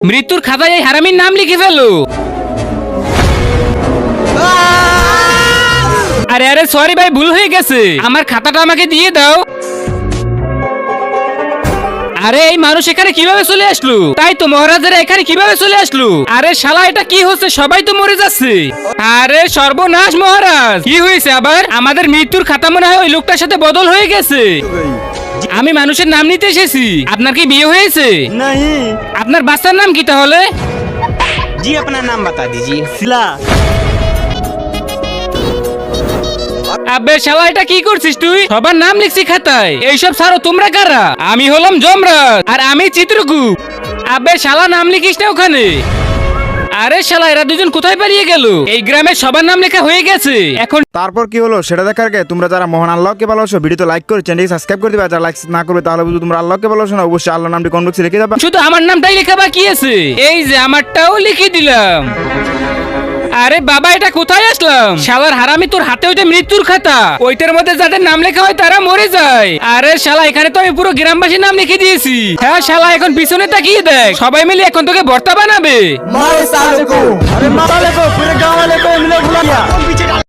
মৃত্যুর খাতায় এই হারামির নাম লিখে ফেলো। আরে আরে সরি ভাই, ভুল হয়ে গেছে, আমার খাতাটা আমাকে দিয়ে দাও। আরে এই মানুষ এখানে কিভাবে চলে আসলো? তাই তো মহারাজেরা এখানে কিভাবে চলে আসলো? আরে শালা এটা কি হচ্ছে? সবাই তো মরে যাচ্ছে। আরে সর্বনাশ মহারাজ, কি হয়েছে আবার? আমাদের মৃত্যুর খাতা মনে হয় ওই লোকটার সাথে বদল হয়ে গেছে। আমি মানুষের নাম নিতে এসেছি। আপনার কি বিয়ে হয়েছে? नहीं। আপনার বাচ্চার নাম কি তাহলে? जी अपना नाम बता दीजिए। सिला। আবে শালা এটা কি করছিস তুই? সবার নাম লিখছি খাতায়। এইসব ছাড়ো, তোমরা কারা? আমি হলাম যমরাজ আর আমি চিত্রগুপ্ত। আবে শালা নাম লিখিস না ওখানে। আরে শালা এরা দুজন কোথায় পালিয়ে গেল? এই গ্রামের সবার নাম লেখা হয়ে গেছে। এখন তারপর কি হলো সেটা দেখার আগে তোমরা যারা মহান আল্লাহকে ভালোবাসো ভিডিওতে লাইক করে চ্যানেলকে সাবস্ক্রাইব করে দিবা। যারা লাইক না করবে তাহলে বুঝো তোমরা আল্লাহকে ভালোবাসো না। অবশ্যই আল্লাহর নামটি কমেন্ট বক্সে লিখে যাবা। শুধু আমার নামটাই লেখা বাকি আছে। এই যে আমারটাও লিখে দিলাম। আরে বাবা এটা কোথায় আসলাম? শালার হারামি, তোর হাতে ওইটা মৃত্যুর খাতা, ওইটার মধ্যে যাদের নাম লেখা হয় তারা মরে যায়। আরে শালা এখানে তো আমি পুরো গ্রামবাসীর নাম লিখে দিয়েছি। হ্যাঁ শালা এখন পিছনে তাকিয়ে দেখ, সবাই মিলে এখন তোকে ভর্তা বানাবে। मारे साले को। अरे साले को पूरे गांव वाले को मिले बुला लिया।